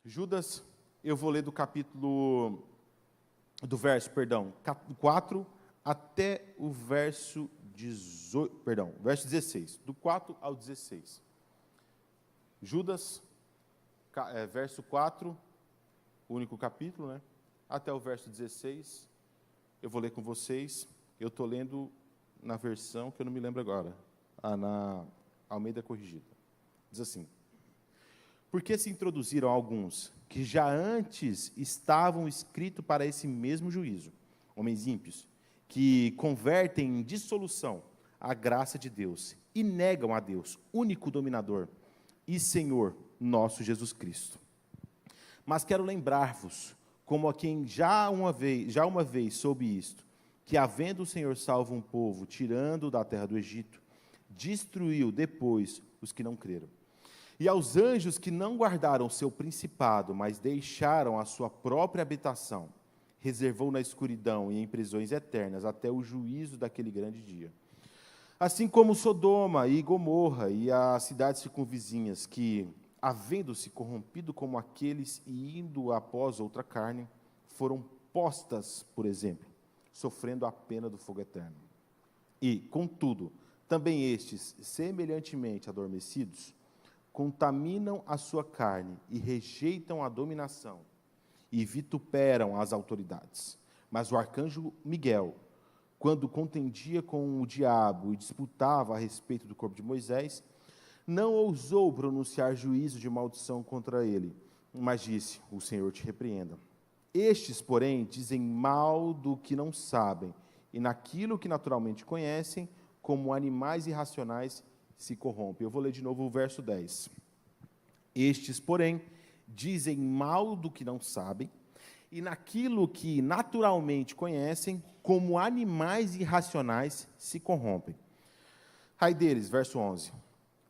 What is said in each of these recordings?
Judas, eu vou ler verso 4 até o verso 16, do 4 ao 16. Judas, verso 4, o único capítulo, né? Até o verso 16, eu vou ler com vocês. Eu estou lendo na versão que eu não me lembro agora, na Almeida Corrigida. Diz assim: porque se introduziram alguns que já antes estavam escritos para esse mesmo juízo, homens ímpios, que convertem em dissolução a graça de Deus e negam a Deus, único dominador e Senhor nosso Jesus Cristo. Mas quero lembrar-vos, como a quem já uma vez soube isto, que havendo o Senhor salvo um povo, tirando da terra do Egito, destruiu depois os que não creram. E aos anjos que não guardaram seu principado, mas deixaram a sua própria habitação, reservou na escuridão e em prisões eternas até o juízo daquele grande dia. Assim como Sodoma e Gomorra e as cidades circunvizinhas, que, havendo-se corrompido como aqueles e indo após outra carne, foram postas, por exemplo, sofrendo a pena do fogo eterno. E, contudo, também estes, semelhantemente adormecidos, contaminam a sua carne e rejeitam a dominação e vituperam as autoridades. Mas o arcanjo Miguel, quando contendia com o diabo e disputava a respeito do corpo de Moisés, não ousou pronunciar juízo de maldição contra ele, mas disse: o Senhor te repreenda. Estes, porém, dizem mal do que não sabem, e naquilo que naturalmente conhecem, como animais irracionais, se corrompem. Eu vou ler de novo o verso 10. Estes, porém, dizem mal do que não sabem, e naquilo que naturalmente conhecem, como animais irracionais, se corrompem. Ai deles, verso 11.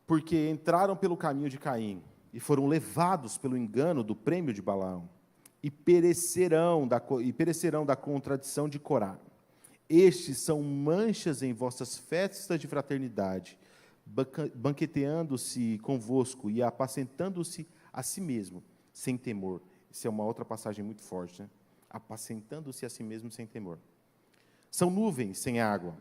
Porque entraram pelo caminho de Caim, e foram levados pelo engano do prêmio de Balaão, e perecerão da contradição de Corá. Estes são manchas em vossas festas de fraternidade, banqueteando-se convosco e apacentando-se a si mesmo, sem temor. Isso é uma outra passagem muito forte, né? Apacentando-se a si mesmo sem temor. São nuvens sem água,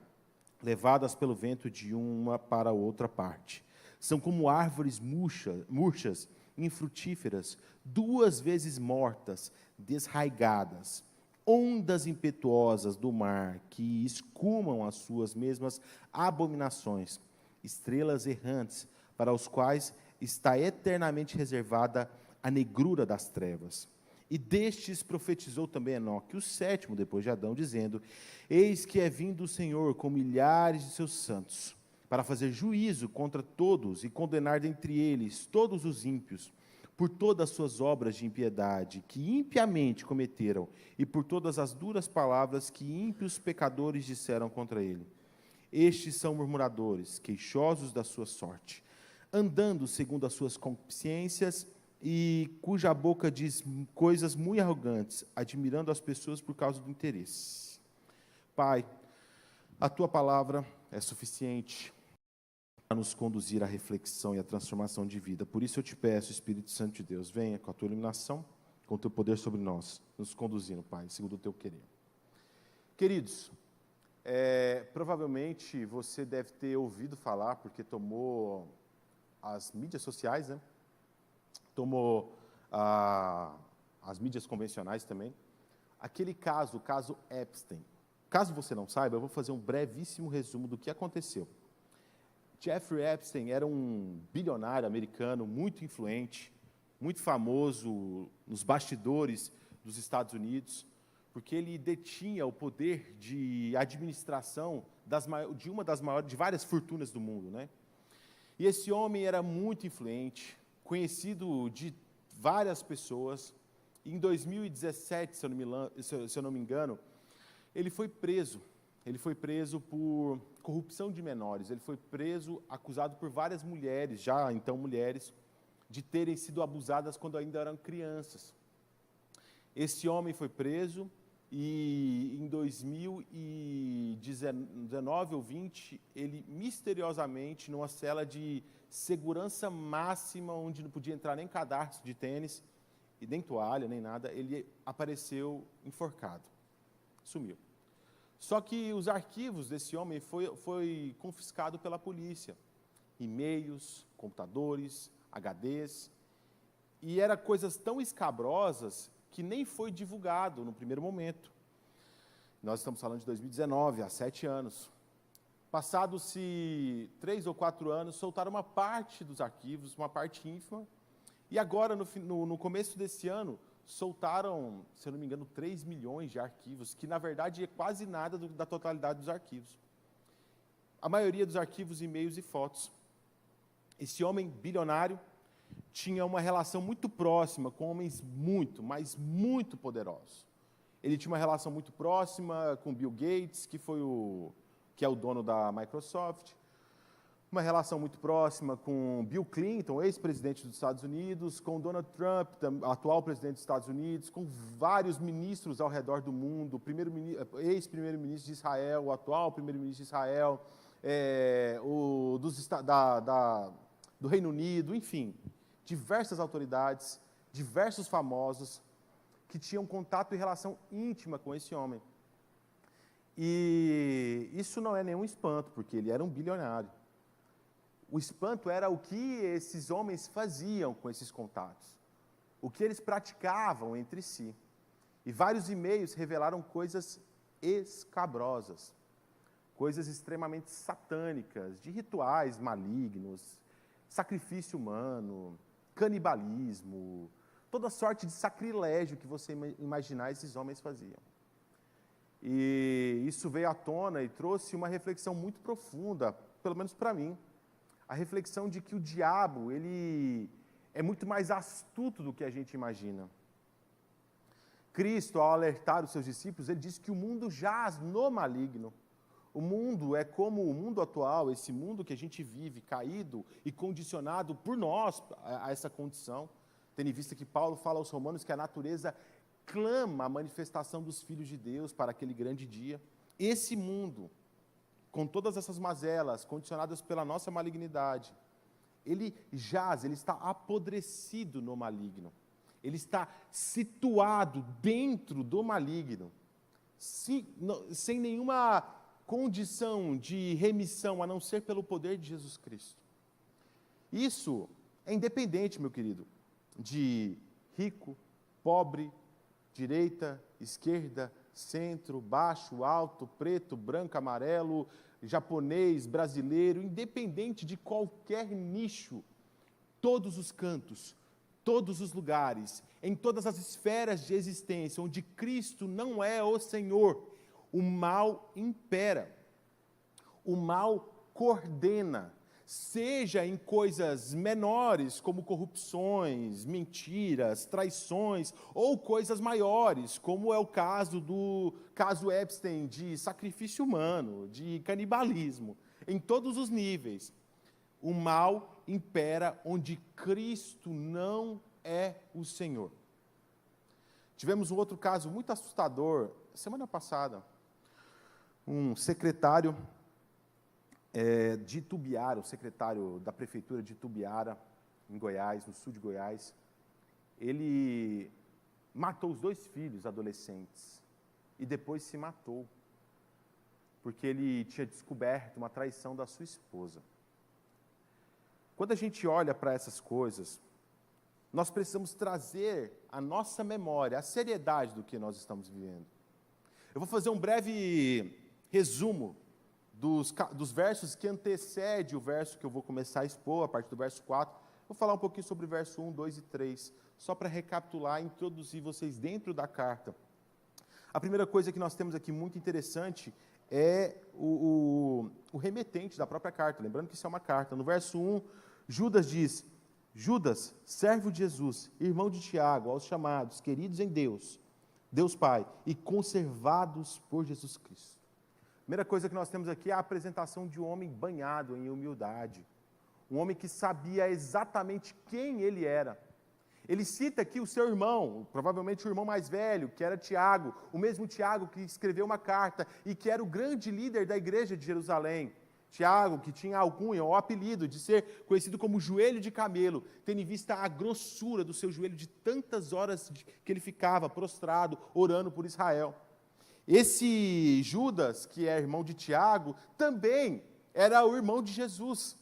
levadas pelo vento de uma para outra parte. São como árvores murchas, infrutíferas, 2 vezes mortas, desraigadas, ondas impetuosas do mar, que escumam as suas mesmas abominações, estrelas errantes, para os quais está eternamente reservada a negrura das trevas. E destes profetizou também Enoque, o 7º depois de Adão, dizendo: eis que é vindo o Senhor com milhares de seus santos, para fazer juízo contra todos e condenar dentre eles todos os ímpios, por todas as suas obras de impiedade que impiamente cometeram, e por todas as duras palavras que ímpios pecadores disseram contra ele. Estes são murmuradores, queixosos da sua sorte, andando segundo as suas concupiscências, e cuja boca diz coisas muito arrogantes, admirando as pessoas por causa do interesse. Pai, a Tua palavra é suficiente para nos conduzir à reflexão e à transformação de vida. Por isso eu te peço, Espírito Santo de Deus, venha com a Tua iluminação, com o Teu poder sobre nós, nos conduzindo, Pai, segundo o Teu querer. Queridos, provavelmente você deve ter ouvido falar, porque tomou as mídias sociais, né? Tomou as mídias convencionais também, aquele caso, o caso Epstein. Caso você não saiba, eu vou fazer um brevíssimo resumo do que aconteceu. Jeffrey Epstein era um bilionário americano muito influente, muito famoso nos bastidores dos Estados Unidos, porque ele detinha o poder de administração de várias fortunas do mundo, né? E esse homem era muito influente, conhecido de várias pessoas. Em 2017, se eu não me engano, ele foi preso. Ele foi preso por corrupção de menores. Ele foi preso, acusado por várias mulheres, já então mulheres, de terem sido abusadas quando ainda eram crianças. Esse homem foi preso e em 2019 ou 20, ele misteriosamente, numa cela de segurança máxima, onde não podia entrar nem cadarço de tênis, e nem toalha, nem nada, ele apareceu enforcado, sumiu. Só que os arquivos desse homem foi confiscado pela polícia, e-mails, computadores, HDs, e eram coisas tão escabrosas que nem foi divulgado no primeiro momento. Nós estamos falando de 2019, há 7 anos. Passados-se 3 ou 4 anos, soltaram uma parte dos arquivos, uma parte ínfima, e agora, no começo desse ano, soltaram, se eu não me engano, 3 milhões de arquivos, que na verdade é quase nada da totalidade dos arquivos. A maioria dos arquivos, e-mails e fotos. Esse homem bilionário tinha uma relação muito próxima com homens muito, mas muito poderosos. Ele tinha uma relação muito próxima com Bill Gates, que é o dono da Microsoft, uma relação muito próxima com Bill Clinton, ex-presidente dos Estados Unidos, com Donald Trump, atual presidente dos Estados Unidos, com vários ministros ao redor do mundo, ex-primeiro-ministro de Israel, o atual primeiro-ministro de Israel, do Reino Unido, enfim, diversas autoridades, diversos famosos que tinham contato e relação íntima com esse homem. E isso não é nenhum espanto, porque ele era um bilionário. O espanto era o que esses homens faziam com esses contatos, o que eles praticavam entre si. E vários e-mails revelaram coisas escabrosas, coisas extremamente satânicas, de rituais malignos, sacrifício humano, canibalismo, toda sorte de sacrilégio que você imaginar esses homens faziam. E isso veio à tona e trouxe uma reflexão muito profunda, pelo menos para mim, a reflexão de que o diabo, ele é muito mais astuto do que a gente imagina. Cristo, ao alertar os seus discípulos, ele disse que o mundo jaz no maligno. O mundo é como o mundo atual, esse mundo que a gente vive, caído e condicionado por nós a essa condição, tendo em vista que Paulo fala aos romanos que a natureza clama a manifestação dos filhos de Deus para aquele grande dia. Esse mundo, com todas essas mazelas, condicionadas pela nossa malignidade, ele jaz, ele está apodrecido no maligno. Ele está situado dentro do maligno, sem nenhuma condição de remissão, a não ser pelo poder de Jesus Cristo. Isso é independente, meu querido, de rico, pobre, direita, esquerda, centro, baixo, alto, preto, branco, amarelo, japonês, brasileiro, independente de qualquer nicho, todos os cantos, todos os lugares, em todas as esferas de existência, onde Cristo não é o Senhor, o mal impera, o mal coordena, seja em coisas menores, como corrupções, mentiras, traições, ou coisas maiores, como é o caso do caso Epstein, de sacrifício humano, de canibalismo, em todos os níveis. O mal impera onde Cristo não é o Senhor. Tivemos um outro caso muito assustador, semana passada, um secretário de Itubiara, o secretário da prefeitura de Itubiara, em Goiás, no sul de Goiás, ele matou os 2 filhos adolescentes e depois se matou, porque ele tinha descoberto uma traição da sua esposa. Quando a gente olha para essas coisas, nós precisamos trazer à nossa memória a seriedade do que nós estamos vivendo. Eu vou fazer um breve resumo dos versos que antecede o verso que eu vou começar a expor, a partir do verso 4. Vou falar um pouquinho sobre o verso 1, 2 e 3, só para recapitular e introduzir vocês dentro da carta. A primeira coisa que nós temos aqui muito interessante é o remetente da própria carta, lembrando que isso é uma carta. No verso 1, Judas diz: Judas, servo de Jesus, irmão de Tiago, aos chamados, queridos em Deus, Deus Pai, e conservados por Jesus Cristo. Primeira coisa que nós temos aqui é a apresentação de um homem banhado em humildade. Um homem que sabia exatamente quem ele era. Ele cita aqui o seu irmão, provavelmente o irmão mais velho, que era Tiago, o mesmo Tiago que escreveu uma carta e que era o grande líder da igreja de Jerusalém. Tiago, que tinha a alcunha, o apelido de ser conhecido como joelho de camelo, tendo em vista a grossura do seu joelho de tantas horas que ele ficava prostrado, orando por Israel. Esse Judas, que é irmão de Tiago, também era o irmão de Jesus,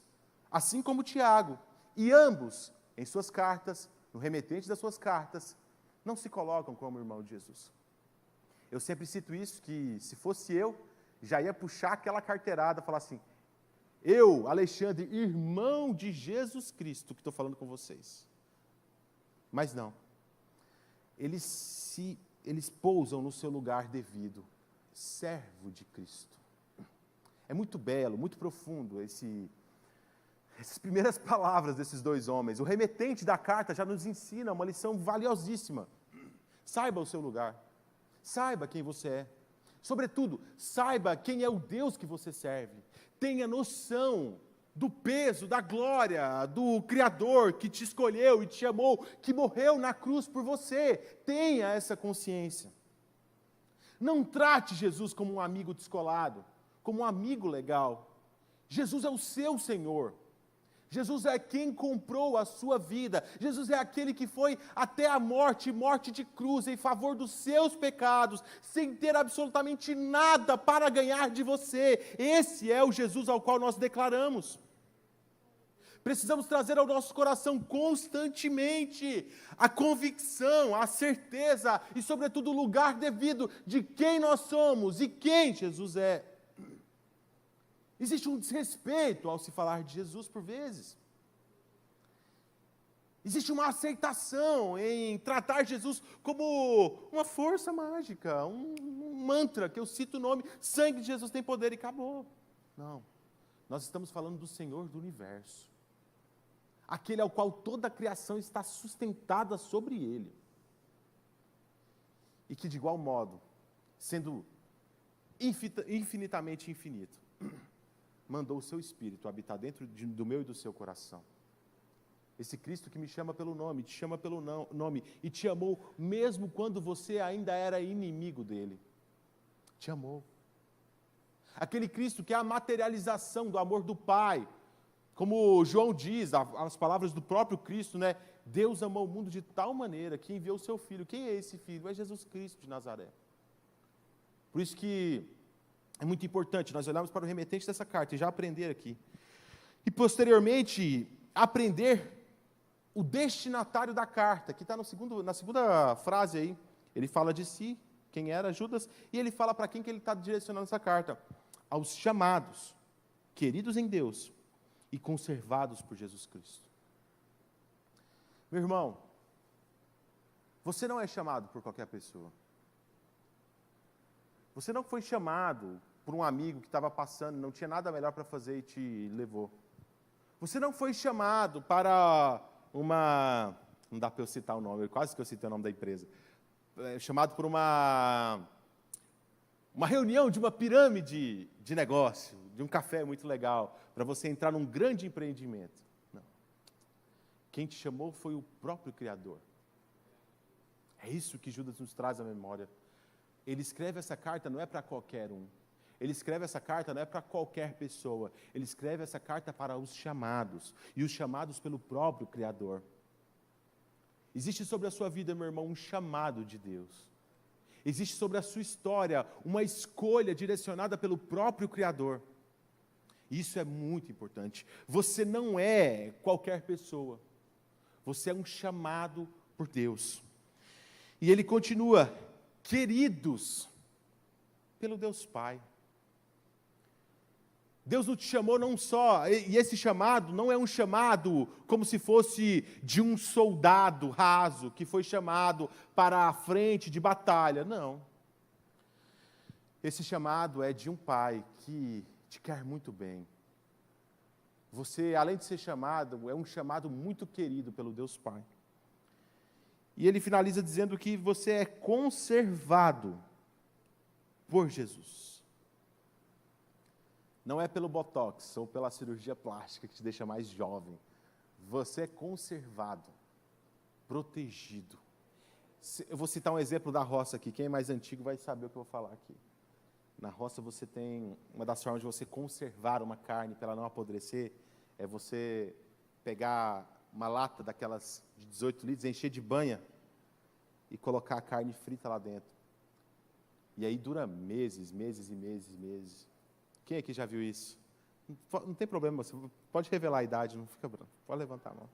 assim como Tiago. E ambos, em suas cartas, no remetente das suas cartas, não se colocam como irmão de Jesus. Eu sempre cito isso, que se fosse eu, já ia puxar aquela carteirada, falar assim, eu, Alexandre, irmão de Jesus Cristo, que estou falando com vocês. Mas não. Eles pousam no seu lugar devido, servo de Cristo. É muito belo, muito profundo essas primeiras palavras desses dois homens. O remetente da carta já nos ensina uma lição valiosíssima. Saiba o seu lugar. Saiba quem você é. Sobretudo, saiba quem é o Deus que você serve. Tenha noção do peso, da glória, do Criador que te escolheu e te amou, que morreu na cruz por você. Tenha essa consciência. Não trate Jesus como um amigo descolado, como um amigo legal. Jesus é o seu Senhor. Jesus é quem comprou a sua vida. Jesus é aquele que foi até a morte, morte de cruz, em favor dos seus pecados, sem ter absolutamente nada para ganhar de você. Esse é o Jesus ao qual nós declaramos. Precisamos trazer ao nosso coração constantemente a convicção, a certeza e, sobretudo, o lugar devido de quem nós somos e quem Jesus é. Existe um desrespeito ao se falar de Jesus por vezes. Existe uma aceitação em tratar Jesus como uma força mágica, um mantra que eu cito o nome, sangue de Jesus tem poder e acabou. Não, nós estamos falando do Senhor do universo. Aquele ao qual toda a criação está sustentada sobre Ele. E que de igual modo, sendo infinitamente infinito, mandou o seu Espírito habitar dentro do meu e do seu coração. Esse Cristo que me chama pelo nome, te chama pelo nome, e te amou mesmo quando você ainda era inimigo dele. Te amou. Aquele Cristo que é a materialização do amor do Pai. Como João diz, as palavras do próprio Cristo, né? Deus amou o mundo de tal maneira que enviou o seu Filho. Quem é esse Filho? É Jesus Cristo de Nazaré. Por isso que é muito importante nós olharmos para o remetente dessa carta e já aprender aqui. E posteriormente, aprender o destinatário da carta, que está na segunda frase aí. Ele fala de si, quem era Judas, e ele fala para quem que ele está direcionando essa carta. Aos chamados, queridos em Deus e conservados por Jesus Cristo. Meu irmão, você não é chamado por qualquer pessoa. Você não foi chamado por um amigo que estava passando, não tinha nada melhor para fazer e te levou. Você não foi chamado para uma... Não dá para eu citar o nome, quase que eu citei o nome da empresa. Chamado por uma reunião de uma pirâmide de negócio, de um café muito legal, para você entrar num grande empreendimento. Não. Quem te chamou foi o próprio Criador. É isso que Judas nos traz à memória. Ele escreve essa carta não é para qualquer um. Ele escreve essa carta não é para qualquer pessoa. Ele escreve essa carta para os chamados. E os chamados pelo próprio Criador. Existe sobre a sua vida, meu irmão, um chamado de Deus. Existe sobre a sua história uma escolha direcionada pelo próprio Criador. Isso é muito importante. Você não é qualquer pessoa. Você é um chamado por Deus. E ele continua, queridos pelo Deus Pai. Deus não te chamou não só, e esse chamado não é um chamado como se fosse de um soldado raso, que foi chamado para a frente de batalha, não. Esse chamado é de um pai que te quer muito bem. Você, além de ser chamado, é um chamado muito querido pelo Deus Pai. E ele finaliza dizendo que você é conservado por Jesus. Não é pelo botox ou pela cirurgia plástica que te deixa mais jovem. Você é conservado, protegido. Eu vou citar um exemplo da roça aqui. Quem é mais antigo vai saber o que eu vou falar aqui. Na roça você tem, uma das formas de você conservar uma carne para ela não apodrecer, é você pegar uma lata daquelas de 18 litros, encher de banha e colocar a carne frita lá dentro. E aí dura meses, meses e meses e meses. Quem aqui já viu isso? Não tem problema, você pode revelar a idade, não fica branco, pode levantar a mão.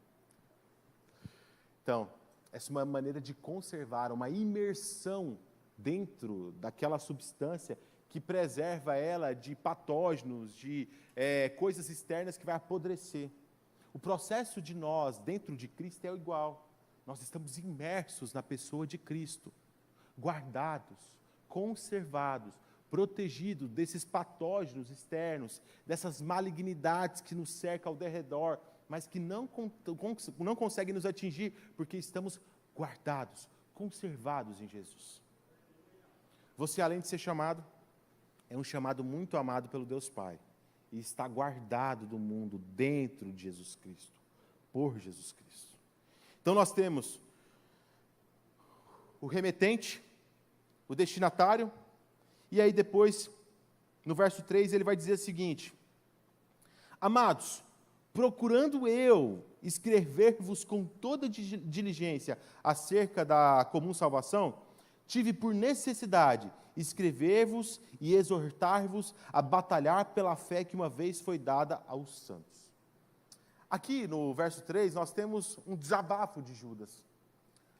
Então, essa é uma maneira de conservar, uma imersão dentro daquela substância que preserva ela de patógenos, de coisas externas que vai apodrecer. O processo de nós, dentro de Cristo, é igual. Nós estamos imersos na pessoa de Cristo, guardados, conservados, protegidos desses patógenos externos, dessas malignidades que nos cercam ao derredor, mas que não conseguem nos atingir, porque estamos guardados, conservados em Jesus. Você, além de ser chamado, é um chamado muito amado pelo Deus Pai, e está guardado do mundo dentro de Jesus Cristo, por Jesus Cristo. Então nós temos o remetente, o destinatário, e aí depois, no verso 3, ele vai dizer o seguinte: amados, procurando eu escrever-vos com toda diligência acerca da comum salvação, tive por necessidade escrever-vos e exortar-vos a batalhar pela fé que uma vez foi dada aos santos. Aqui no verso 3, nós temos um desabafo de Judas.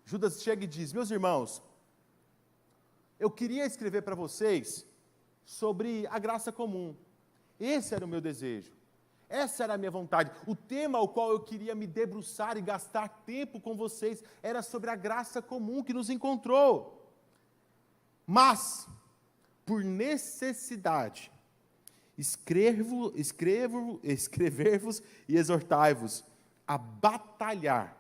Judas chega e diz: meus irmãos, eu queria escrever para vocês sobre a graça comum. Esse era o meu desejo. Essa era a minha vontade. O tema ao qual eu queria me debruçar e gastar tempo com vocês era sobre a graça comum que nos encontrou. Mas, por necessidade, escrever-vos e exortai-vos a batalhar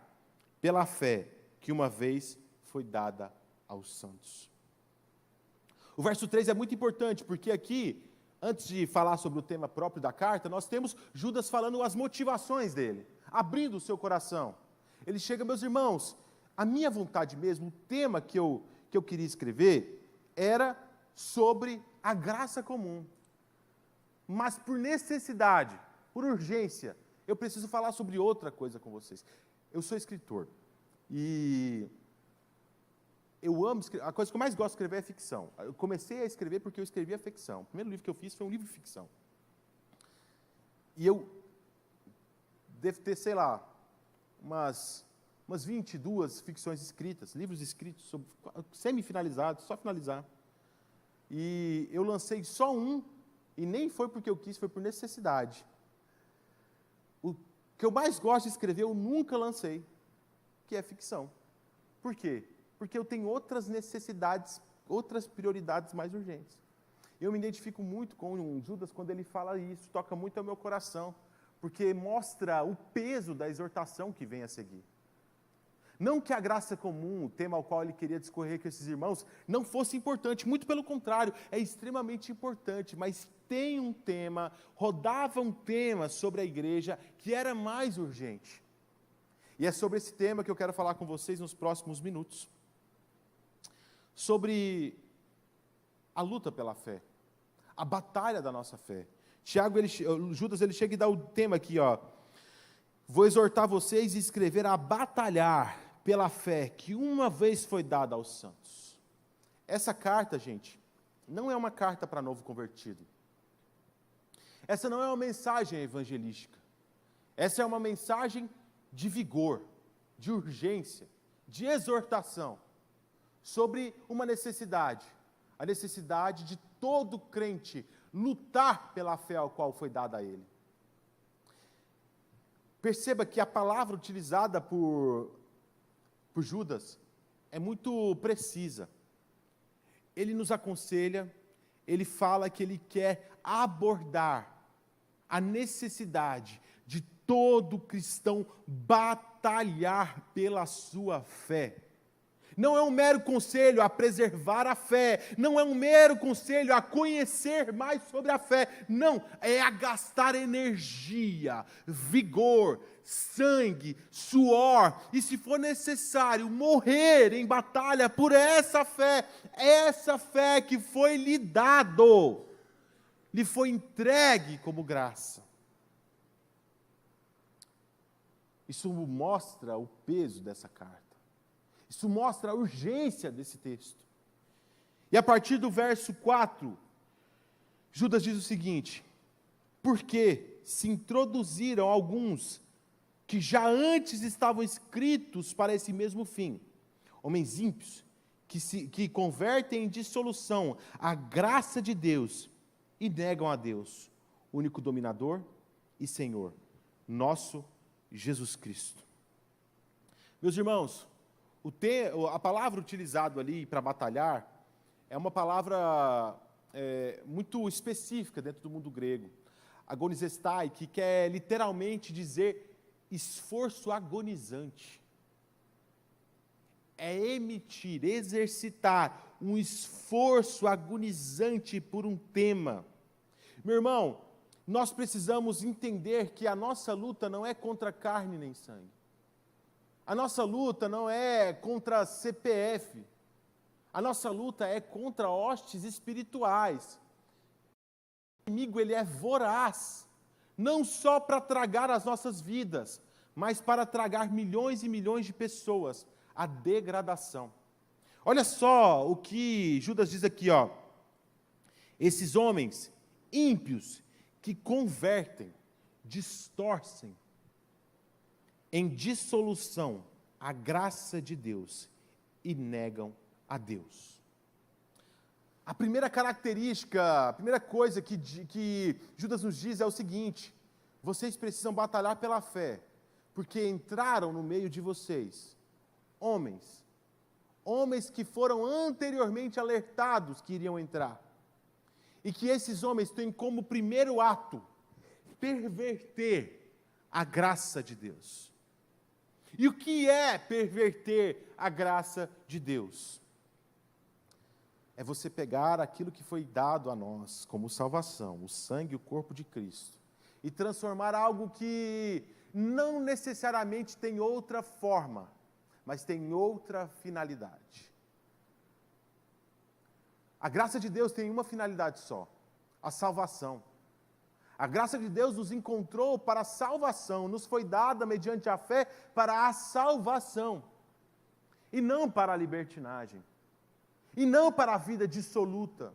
pela fé que uma vez foi dada aos santos. O verso 3 é muito importante, porque aqui, antes de falar sobre o tema próprio da carta, nós temos Judas falando as motivações dele, abrindo o seu coração. Ele chega: meus irmãos, a minha vontade mesmo, o tema que eu queria escrever, era sobre a graça comum. Mas por necessidade, por urgência, eu preciso falar sobre outra coisa com vocês. Eu sou escritor e eu amo escrever. A coisa que eu mais gosto de escrever é ficção. Eu comecei a escrever porque eu escrevia ficção. O primeiro livro que eu fiz foi um livro de ficção. E eu devo ter, sei lá, umas 22 ficções escritas, livros escritos, semi-finalizados, só finalizar. E eu lancei só um, e nem foi porque eu quis, foi por necessidade. O que eu mais gosto de escrever, eu nunca lancei, que é ficção. Por quê? Porque eu tenho outras necessidades, outras prioridades mais urgentes. Eu me identifico muito com Judas quando ele fala isso, toca muito ao meu coração, porque mostra o peso da exortação que vem a seguir. Não que a graça comum, o tema ao qual ele queria discorrer com esses irmãos, não fosse importante, muito pelo contrário, é extremamente importante, mas tem um tema, rodava um tema sobre a igreja que era mais urgente. E é sobre esse tema que eu quero falar com vocês nos próximos minutos. Sobre a luta pela fé, a batalha da nossa fé. Judas chega e dá o tema aqui, ó. Vou exortar vocês a escrever a batalhar pela fé que uma vez foi dada aos santos. Essa carta, gente, não é uma carta para novo convertido. Essa não é uma mensagem evangelística. Essa é uma mensagem de vigor, de urgência, de exortação, sobre uma necessidade, a necessidade de todo crente lutar pela fé ao qual foi dada a ele. Perceba que a palavra utilizada por Judas é muito precisa. Ele nos aconselha, ele fala que ele quer abordar a necessidade de todo cristão batalhar pela sua fé. Não é um mero conselho a preservar a fé, não é um mero conselho a conhecer mais sobre a fé, não, é a gastar energia, vigor, sangue, suor, e se for necessário, morrer em batalha por essa fé que foi lhe dado, lhe foi entregue como graça. Isso mostra o peso dessa carta. Isso mostra a urgência desse texto. E a partir do verso 4, Judas diz o seguinte: porque se introduziram alguns que já antes estavam escritos para esse mesmo fim, homens ímpios, que convertem em dissolução a graça de Deus e negam a Deus, único dominador e Senhor, nosso Jesus Cristo. Meus irmãos, a palavra utilizada ali para batalhar é uma palavra muito específica dentro do mundo grego. Agonizestai, que quer literalmente dizer esforço agonizante. É emitir, exercitar um esforço agonizante por um tema. Meu irmão, nós precisamos entender que a nossa luta não é contra carne nem sangue. A nossa luta não é contra CPF. A nossa luta é contra hostes espirituais. O inimigo, ele é voraz, não só para tragar as nossas vidas, mas para tragar milhões e milhões de pessoas à degradação. Olha só o que Judas diz aqui, ó. Esses homens ímpios que convertem, distorcem em dissolução a graça de Deus e negam a Deus. A primeira característica, a primeira coisa que Judas nos diz é o seguinte: vocês precisam batalhar pela fé, porque entraram no meio de vocês homens que foram anteriormente alertados que iriam entrar, e que esses homens têm como primeiro ato perverter a graça de Deus. E o que é perverter a graça de Deus? É você pegar aquilo que foi dado a nós como salvação, o sangue e o corpo de Cristo, e transformar algo que não necessariamente tem outra forma, mas tem outra finalidade. A graça de Deus tem uma finalidade só: a salvação. A graça de Deus nos encontrou para a salvação, nos foi dada mediante a fé para a salvação, e não para a libertinagem, e não para a vida dissoluta.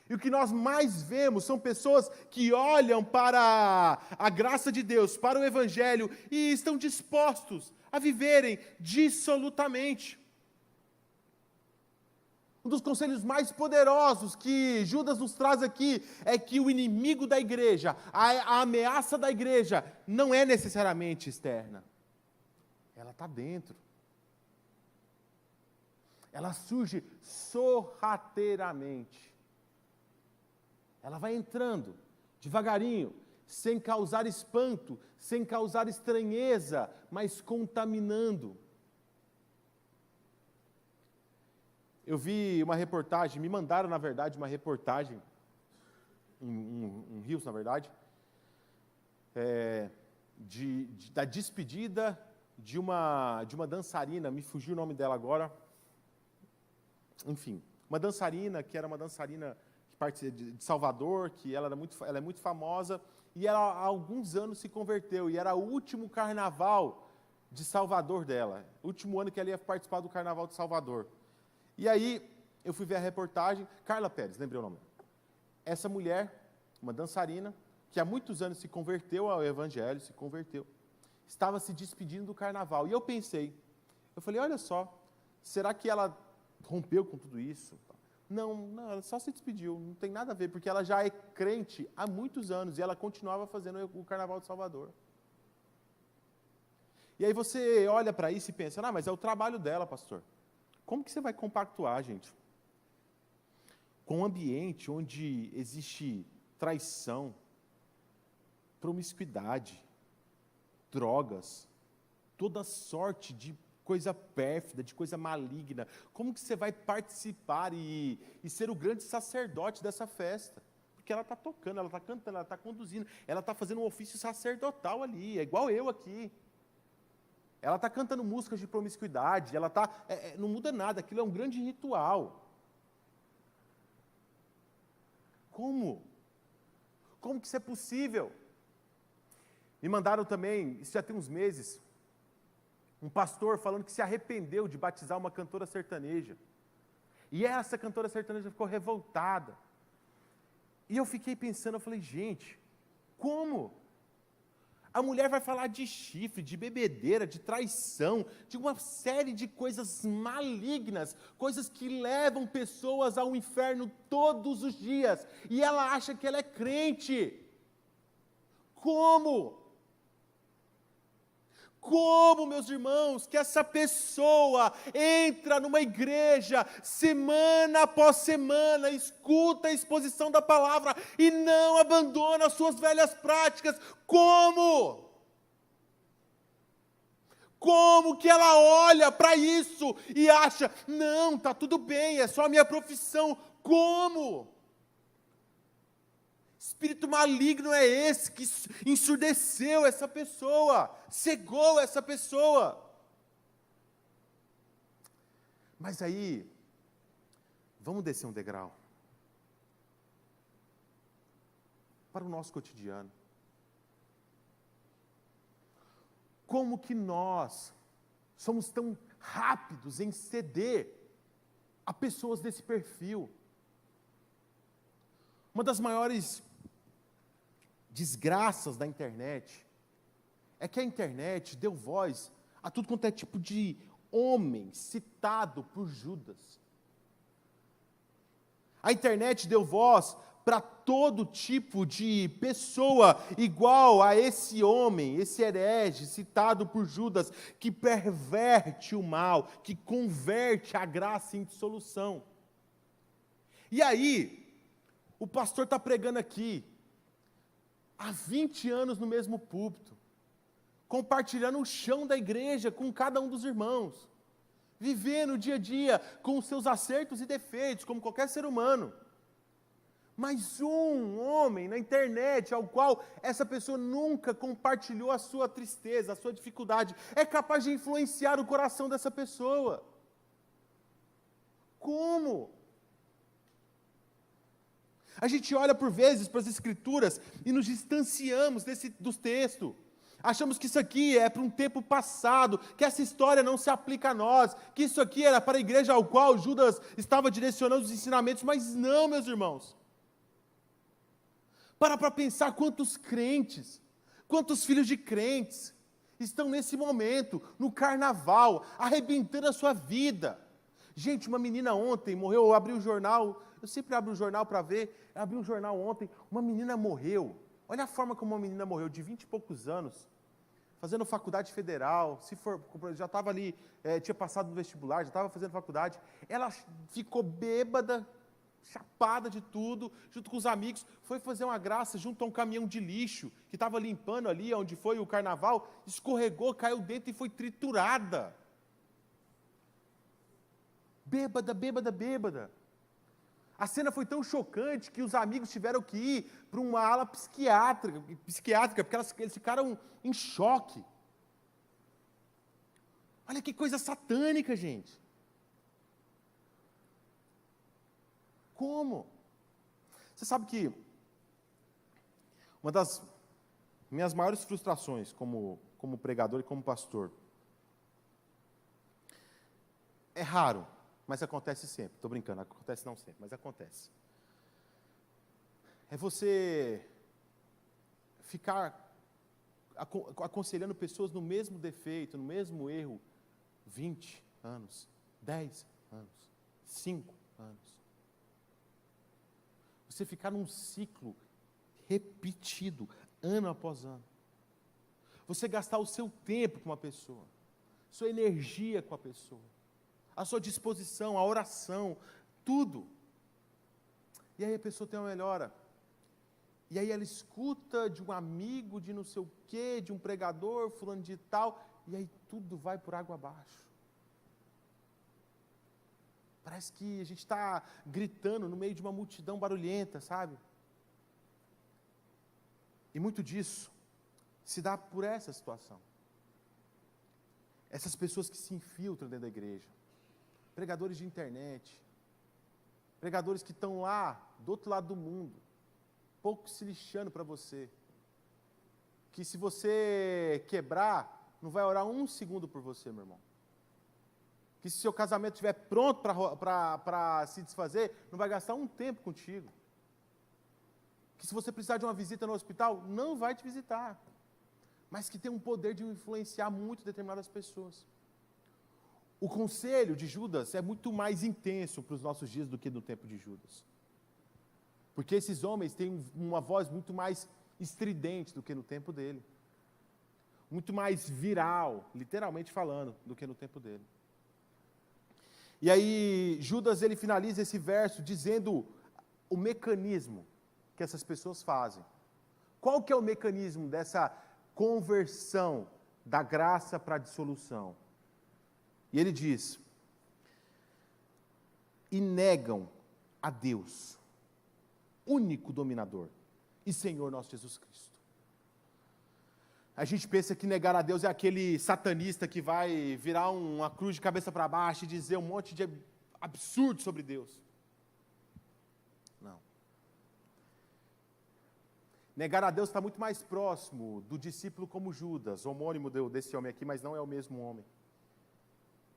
E o que nós mais vemos são pessoas que olham para a graça de Deus, para o Evangelho, e estão dispostos a viverem dissolutamente. Um dos conselhos mais poderosos que Judas nos traz aqui é que o inimigo da igreja, a ameaça da igreja, não é necessariamente externa. Ela está dentro. Ela surge sorrateiramente. Ela vai entrando devagarinho, sem causar espanto, sem causar estranheza, mas contaminando. Eu vi uma reportagem, me mandaram, na verdade, uma reportagem, em Rios, na verdade, da despedida de uma dançarina, me fugiu o nome dela agora, enfim, uma dançarina que era uma dançarina de Salvador, que ela é muito famosa, e ela há alguns anos se converteu, e era o último carnaval de Salvador dela, o último ano que ela ia participar do carnaval de Salvador. E aí, eu fui ver a reportagem, Carla Pérez, lembrei o nome. Essa mulher, uma dançarina, que há muitos anos se converteu ao Evangelho, estava se despedindo do carnaval. E eu falei, olha só, será que ela rompeu com tudo isso? Não, ela só se despediu, não tem nada a ver, porque ela já é crente há muitos anos, e ela continuava fazendo o carnaval de Salvador. E aí você olha para isso e pensa, mas é o trabalho dela, pastor. Como que você vai compactuar, gente, com um ambiente onde existe traição, promiscuidade, drogas, toda sorte de coisa pérfida, de coisa maligna. Como que você vai participar e ser o grande sacerdote dessa festa? Porque ela está tocando, ela está cantando, ela está conduzindo, ela está fazendo um ofício sacerdotal ali, é igual eu aqui. Ela está cantando músicas de promiscuidade, ela está, não muda nada, aquilo é um grande ritual. Como? Como que isso é possível? Me mandaram também, isso já tem uns meses, um pastor falando que se arrependeu de batizar uma cantora sertaneja. E essa cantora sertaneja ficou revoltada. E eu fiquei pensando, eu falei, gente, como? A mulher vai falar de chifre, de bebedeira, de traição, de uma série de coisas malignas, coisas que levam pessoas ao inferno todos os dias. E ela acha que ela é crente. Como? Como, meus irmãos, que essa pessoa entra numa igreja, semana após semana, escuta a exposição da palavra e não abandona as suas velhas práticas? Como? Como que ela olha para isso e acha, não, está tudo bem, é só a minha profissão? Como? Espírito maligno é esse que ensurdeceu essa pessoa, cegou essa pessoa. Mas aí, vamos descer um degrau para o nosso cotidiano. Como que nós somos tão rápidos em ceder a pessoas desse perfil? Uma das maiores desgraças da internet é que a internet deu voz a tudo quanto é tipo de homem citado por Judas. A internet deu voz para todo tipo de pessoa igual a esse homem, esse herege citado por Judas, que perverte o mal, que converte a graça em dissolução. E aí, o pastor está pregando aqui, há 20 anos no mesmo púlpito, compartilhando o chão da igreja com cada um dos irmãos, vivendo o dia a dia com os seus acertos e defeitos, como qualquer ser humano. Mas um homem na internet, ao qual essa pessoa nunca compartilhou a sua tristeza, a sua dificuldade, é capaz de influenciar o coração dessa pessoa. Como? A gente olha por vezes para as Escrituras e nos distanciamos dos textos. Achamos que isso aqui é para um tempo passado, que essa história não se aplica a nós, que isso aqui era para a igreja ao qual Judas estava direcionando os ensinamentos, mas não, meus irmãos. Para pensar quantos crentes, quantos filhos de crentes estão nesse momento, no carnaval, arrebentando a sua vida. Gente, uma menina ontem morreu, eu abri o jornal, eu sempre abro o jornal para ver, eu abri um jornal ontem, uma menina morreu. Olha a forma como uma menina morreu, de 20 e poucos anos, fazendo faculdade federal, já estava ali, tinha passado no vestibular, já estava fazendo faculdade. Ela ficou bêbada, chapada de tudo, junto com os amigos, foi fazer uma graça junto a um caminhão de lixo, que estava limpando ali, onde foi o carnaval, escorregou, caiu dentro e foi triturada. Bêbada, bêbada, bêbada. A cena foi tão chocante que os amigos tiveram que ir para uma ala psiquiátrica, porque eles ficaram em choque. Olha que coisa satânica, gente. Como? Você sabe que uma das minhas maiores frustrações como pregador e como pastor, é raro, mas acontece sempre. Estou brincando, acontece não sempre, mas acontece. É você ficar aconselhando pessoas no mesmo defeito, no mesmo erro, 20 anos, 10 anos, 5 anos. Você ficar num ciclo repetido, ano após ano. Você gastar o seu tempo com uma pessoa, sua energia com a pessoa, a sua disposição, a oração, tudo. E aí a pessoa tem uma melhora. E aí ela escuta de um amigo, de não sei o quê, de um pregador, fulano de tal, e aí tudo vai por água abaixo. Parece que a gente está gritando no meio de uma multidão barulhenta, sabe? E muito disso se dá por essa situação. Essas pessoas que se infiltram dentro da igreja, pregadores de internet, pregadores que estão lá, do outro lado do mundo, pouco se lixando para você, que se você quebrar, não vai orar um segundo por você, meu irmão. Que se seu casamento estiver pronto para se desfazer, não vai gastar um tempo contigo. Que se você precisar de uma visita no hospital, não vai te visitar. Mas que tem um poder de influenciar muito determinadas pessoas. O conselho de Judas é muito mais intenso para os nossos dias do que no tempo de Judas. Porque esses homens têm uma voz muito mais estridente do que no tempo dele. Muito mais viral, literalmente falando, do que no tempo dele. E aí, Judas, ele finaliza esse verso dizendo o mecanismo que essas pessoas fazem. Qual que é o mecanismo dessa conversão da graça para a dissolução? E ele diz: e negam a Deus, único dominador e Senhor nosso Jesus Cristo. A gente pensa que negar a Deus é aquele satanista que vai virar uma cruz de cabeça para baixo e dizer um monte de absurdo sobre Deus. Não. Negar a Deus está muito mais próximo do discípulo como Judas, homônimo desse homem aqui, mas não é o mesmo homem.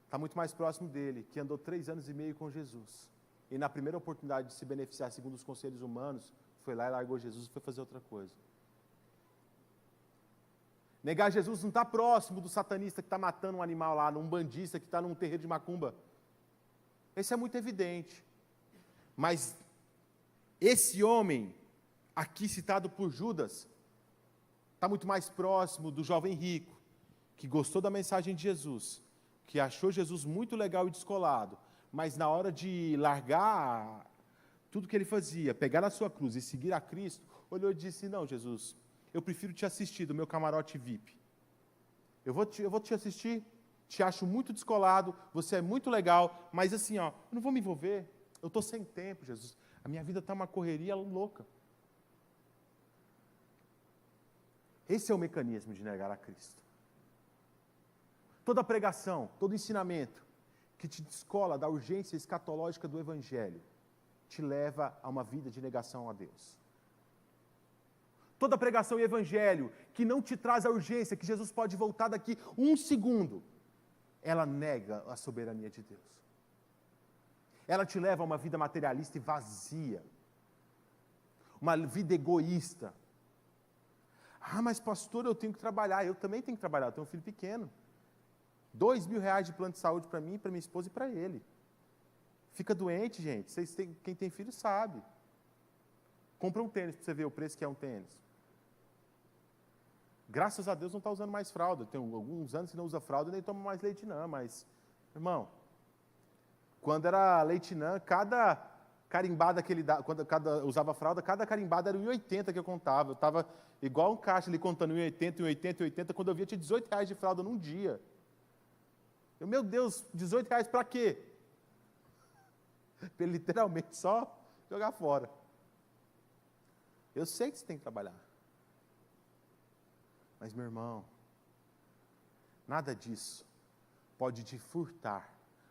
Está muito mais próximo dele, que andou 3 anos e meio com Jesus. E na primeira oportunidade de se beneficiar segundo os conselhos humanos, foi lá e largou Jesus e foi fazer outra coisa. Negar Jesus não está próximo do satanista que está matando um animal lá, num bandista que está num terreiro de macumba. Esse é muito evidente. Mas esse homem, aqui citado por Judas, está muito mais próximo do jovem rico, que gostou da mensagem de Jesus, que achou Jesus muito legal e descolado, mas na hora de largar tudo que ele fazia, pegar na sua cruz e seguir a Cristo, olhou e disse: não, Jesus, eu prefiro te assistir do meu camarote VIP. Eu vou te assistir, te acho muito descolado, você é muito legal, mas assim, ó, eu não vou me envolver, eu estou sem tempo, Jesus. A minha vida está uma correria louca. Esse é o mecanismo de negar a Cristo. Toda pregação, todo ensinamento que te descola da urgência escatológica do Evangelho, te leva a uma vida de negação a Deus. Toda pregação e evangelho que não te traz a urgência que Jesus pode voltar daqui 1 segundo, ela nega a soberania de Deus. Ela te leva a uma vida materialista e vazia. Uma vida egoísta. Ah, mas pastor, eu tenho que trabalhar. Eu também tenho que trabalhar, eu tenho um filho pequeno. R$2.000 de plano de saúde para mim, para minha esposa e para ele. Fica doente, gente. Quem tem filho sabe. Compra um tênis para você ver o preço que é um tênis. Graças a Deus não está usando mais fralda. Tem alguns anos que não usa fralda e nem toma mais leite não, mas, irmão, quando era leite não, cada carimbada que ele dava, quando usava fralda, cada carimbada era R$1,80 que eu contava. Eu estava igual um caixa ali contando R$1,80, R$1,80, R$1,80, quando eu via tinha R$18 de fralda num dia. Meu Deus, R$18 para quê? Para ele literalmente só jogar fora. Eu sei que você tem que trabalhar. Mas, meu irmão, nada disso pode te furtar,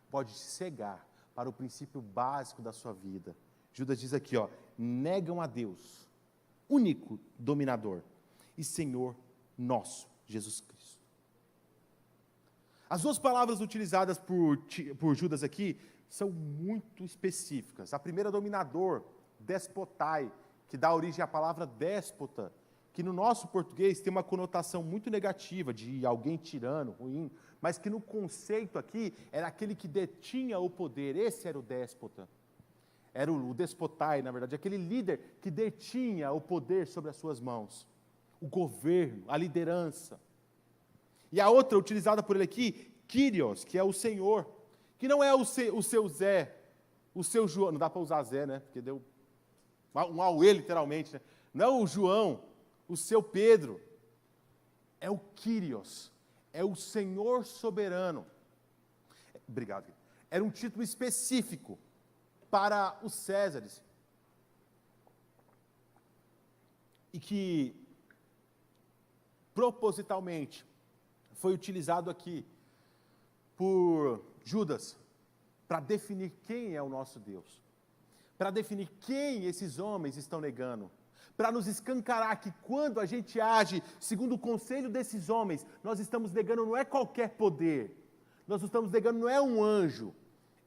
pode te cegar para o princípio básico da sua vida. Judas diz aqui, ó, negam a Deus, único dominador e Senhor nosso, Jesus Cristo. As 2 palavras utilizadas por Judas aqui são muito específicas. A primeira, dominador, despotai, que dá origem à palavra déspota, que no nosso português tem uma conotação muito negativa de alguém tirano, ruim, mas que no conceito aqui era aquele que detinha o poder. Esse era o déspota. Era o despotai, na verdade, aquele líder que detinha o poder sobre as suas mãos. O governo, a liderança. E a outra, utilizada por ele aqui, Kyrios, que é o Senhor, que não é o seu Zé, o seu João, não dá para usar Zé, né? Porque deu um auê, literalmente, né? Não é o João, o seu Pedro, é o Kyrios, é o Senhor soberano. Obrigado. era um título específico para os Césares. E que, propositalmente, foi utilizado aqui por Judas para definir quem é o nosso Deus, para definir quem esses homens estão negando, para nos escancarar que quando a gente age segundo o conselho desses homens, nós estamos negando não é qualquer poder, nós estamos negando não é um anjo,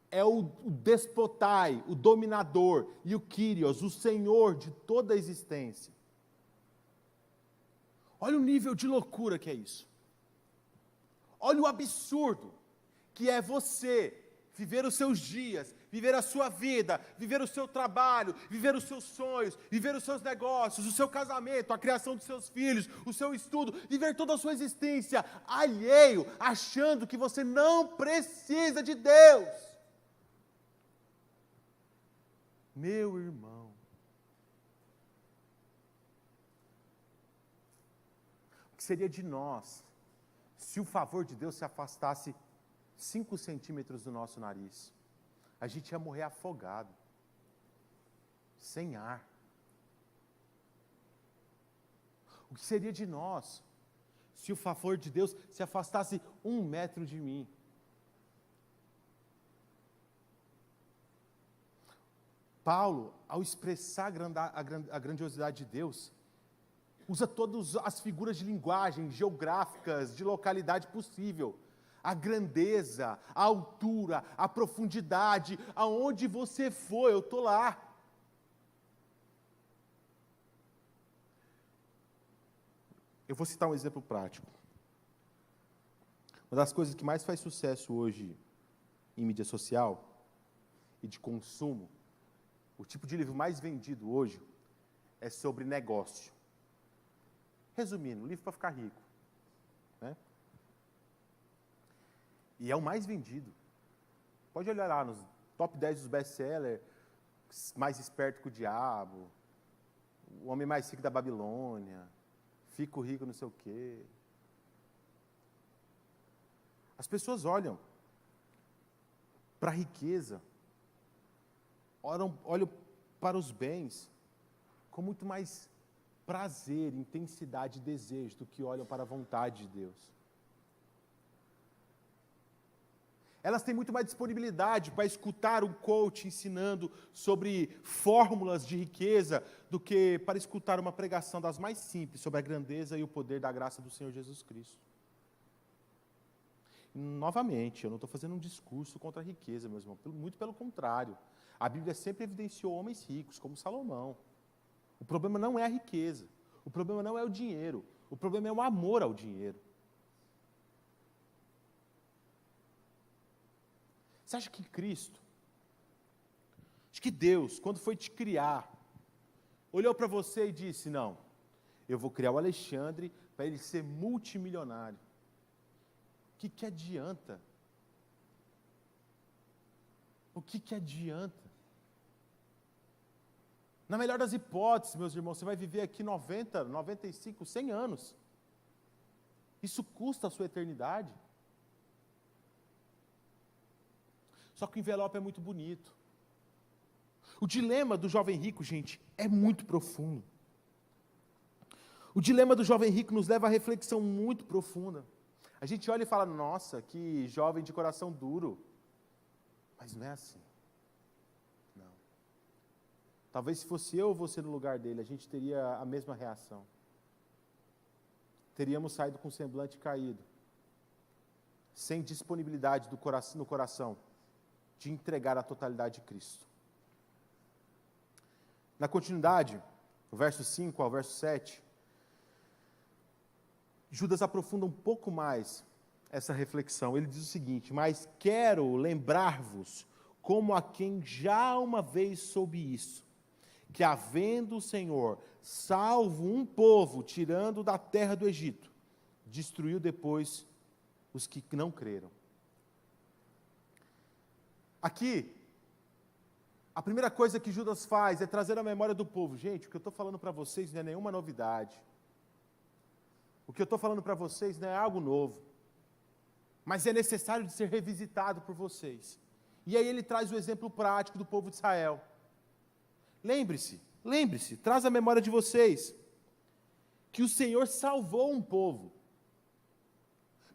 é o despotai, o dominador e o Kyrios, o Senhor de toda a existência. Olha o nível de loucura que é isso. Olha o absurdo que é você viver os seus dias, viver a sua vida, viver o seu trabalho, viver os seus sonhos, viver os seus negócios, o seu casamento, a criação dos seus filhos, o seu estudo, viver toda a sua existência alheio, achando que você não precisa de Deus. Meu irmão, o que seria de nós se o favor de Deus se afastasse 5 centímetros do nosso nariz? A gente ia morrer afogado, sem ar. O que seria de nós se o favor de Deus se afastasse 1 metro de mim? Paulo, ao expressar a grandiosidade de Deus, usa todas as figuras de linguagem geográficas, de localidade possível. A grandeza, a altura, a profundidade, aonde você for, eu estou lá. Eu vou citar um exemplo prático. Uma das coisas que mais faz sucesso hoje em mídia social e de consumo, o tipo de livro mais vendido hoje é sobre negócio. Resumindo, livro para ficar rico. Né? E é o mais vendido. Pode olhar lá nos top 10 dos best-sellers, Mais Esperto que o Diabo, O Homem Mais Rico da Babilônia, Fico Rico não sei o quê. As pessoas olham para a riqueza, olham para os bens com muito mais prazer, intensidade e desejo do que olham para a vontade de Deus. Elas têm muito mais disponibilidade para escutar um coach ensinando sobre fórmulas de riqueza do que para escutar uma pregação das mais simples sobre a grandeza e o poder da graça do Senhor Jesus Cristo. E, novamente, eu não estou fazendo um discurso contra a riqueza, meus irmãos, muito pelo contrário. A Bíblia sempre evidenciou homens ricos, como Salomão. O problema não é a riqueza, o problema não é o dinheiro, o problema é o amor ao dinheiro. Você acha que Cristo, acho que Deus, quando foi te criar, olhou para você e disse, não, eu vou criar o Alexandre para ele ser multimilionário. O que adianta? O que adianta? Na melhor das hipóteses, meus irmãos, você vai viver aqui 90, 95, 100 anos. Isso custa a sua eternidade. Só que o envelope é muito bonito. O dilema do jovem rico, gente, é muito profundo. O dilema do jovem rico nos leva a reflexão muito profunda. A gente olha e fala, nossa, que jovem de coração duro. Mas não é assim. Não. Talvez se fosse eu ou você no lugar dele, a gente teria a mesma reação. Teríamos saído com o semblante caído. Sem disponibilidade no coração de entregar a totalidade de Cristo. Na continuidade, do verso 5 ao verso 7, Judas aprofunda um pouco mais essa reflexão. Ele diz o seguinte, mas quero lembrar-vos, como a quem já uma vez soube isso, que havendo o Senhor salvo um povo, tirando da terra do Egito, destruiu depois os que não creram. Aqui, a primeira coisa que Judas faz é trazer a memória do povo. Gente, o que eu estou falando para vocês não é nenhuma novidade. O que eu estou falando para vocês não é algo novo. Mas é necessário de ser revisitado por vocês. E aí ele traz o exemplo prático do povo de Israel. Lembre-se, traz a memória de vocês, que o Senhor salvou um povo,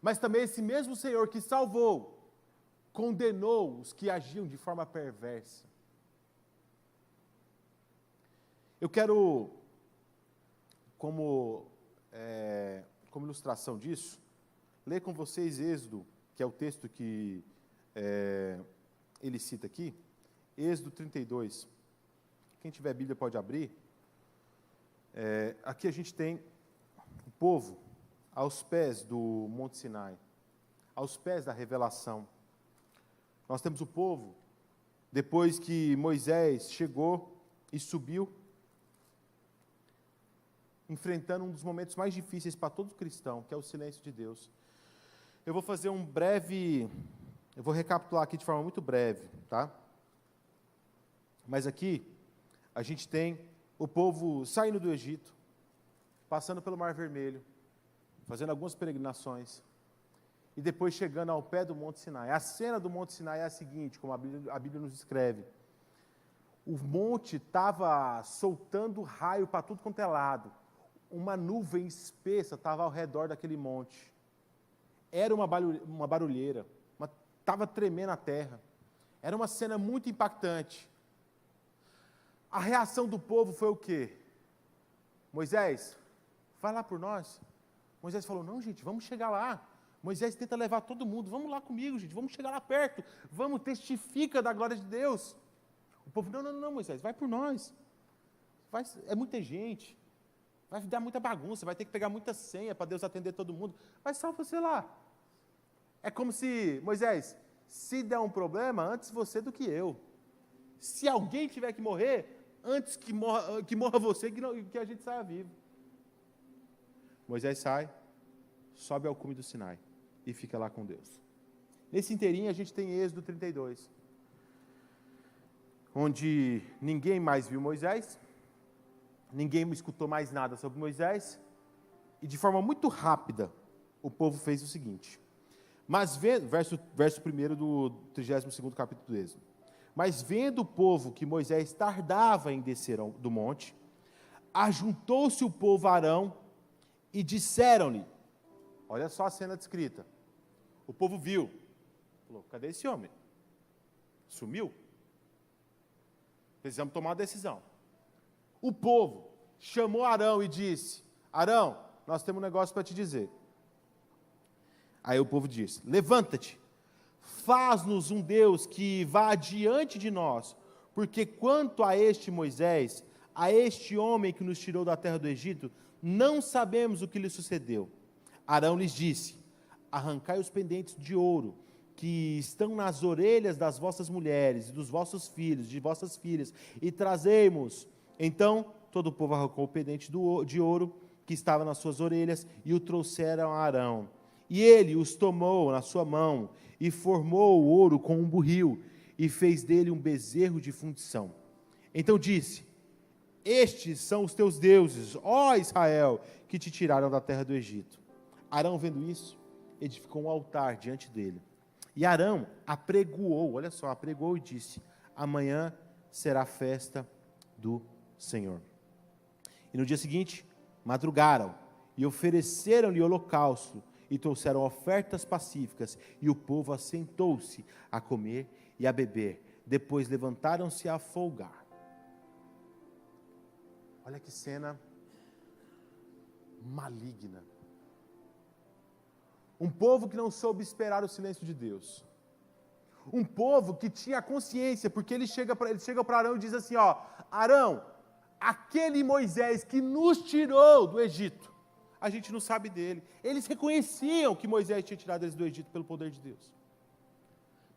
mas também esse mesmo Senhor que salvou, condenou os que agiam de forma perversa. Eu quero, como ilustração disso, ler com vocês Êxodo, que é o texto que ele cita aqui, Êxodo 32. Quem tiver Bíblia pode abrir. Aqui a gente tem o povo aos pés do Monte Sinai, aos pés da revelação. Nós temos o povo, depois que Moisés chegou e subiu, enfrentando um dos momentos mais difíceis para todo cristão, que é o silêncio de Deus. Eu vou fazer eu vou recapitular aqui de forma muito breve, tá? Mas aqui, a gente tem o povo saindo do Egito, passando pelo Mar Vermelho, fazendo algumas peregrinações, e depois chegando ao pé do Monte Sinai. A cena do Monte Sinai é a seguinte, como a Bíblia nos descreve. O monte estava soltando raio para tudo quanto é lado. Uma nuvem espessa estava ao redor daquele monte. Era uma barulheira, estava tremendo a terra. Era uma cena muito impactante. A reação do povo foi o quê? Moisés, vai lá por nós. Moisés falou, não, gente, vamos chegar lá. Moisés tenta levar todo mundo, vamos lá comigo, gente, vamos chegar lá perto. Vamos, testifica da glória de Deus. O povo, não, Moisés, vai por nós. É muita gente. Vai dar muita bagunça, vai ter que pegar muita senha para Deus atender todo mundo. Vai só você lá. É como se, Moisés, se der um problema, antes você do que eu. Se alguém tiver que morrer, antes que morra você, que a gente saia vivo. Moisés sai, sobe ao cume do Sinai e fica lá com Deus. Nesse inteirinho a gente tem Êxodo 32, onde ninguém mais viu Moisés, ninguém escutou mais nada sobre Moisés, e de forma muito rápida, o povo fez o seguinte. Mas verso 1 do 32º capítulo do Êxodo. Mas vendo o povo que Moisés tardava em descer do monte, ajuntou-se o povo a Arão e disseram-lhe, olha só a cena descrita, o povo viu, falou, cadê esse homem? Sumiu? Precisamos tomar uma decisão. O povo chamou Arão e disse, Arão, nós temos um negócio para te dizer. Aí o povo disse, levanta-te, faz-nos um Deus que vá adiante de nós, porque quanto a este Moisés, a este homem que nos tirou da terra do Egito, não sabemos o que lhe sucedeu. Arão lhes disse, arrancai os pendentes de ouro, que estão nas orelhas das vossas mulheres, e dos vossos filhos, de vossas filhas, e trazei-mos. Então, todo o povo arrancou o pendente de ouro, que estava nas suas orelhas, e o trouxeram a Arão. E ele os tomou na sua mão, e formou o ouro com um burril, e fez dele um bezerro de fundição. Então disse, estes são os teus deuses, ó Israel, que te tiraram da terra do Egito. Arão, vendo isso, edificou um altar diante dele. E Arão apregoou, olha só, apregoou e disse, amanhã será a festa do Senhor. E no dia seguinte, madrugaram, e ofereceram-lhe holocausto, e trouxeram ofertas pacíficas, e o povo assentou-se a comer e a beber. Depois levantaram-se a folgar. Olha que cena maligna. Um povo que não soube esperar o silêncio de Deus. Um povo que tinha consciência, porque ele chega para Arão e diz assim, ó, Arão, aquele Moisés que nos tirou do Egito, a gente não sabe dele. Eles reconheciam que Moisés tinha tirado eles do Egito pelo poder de Deus.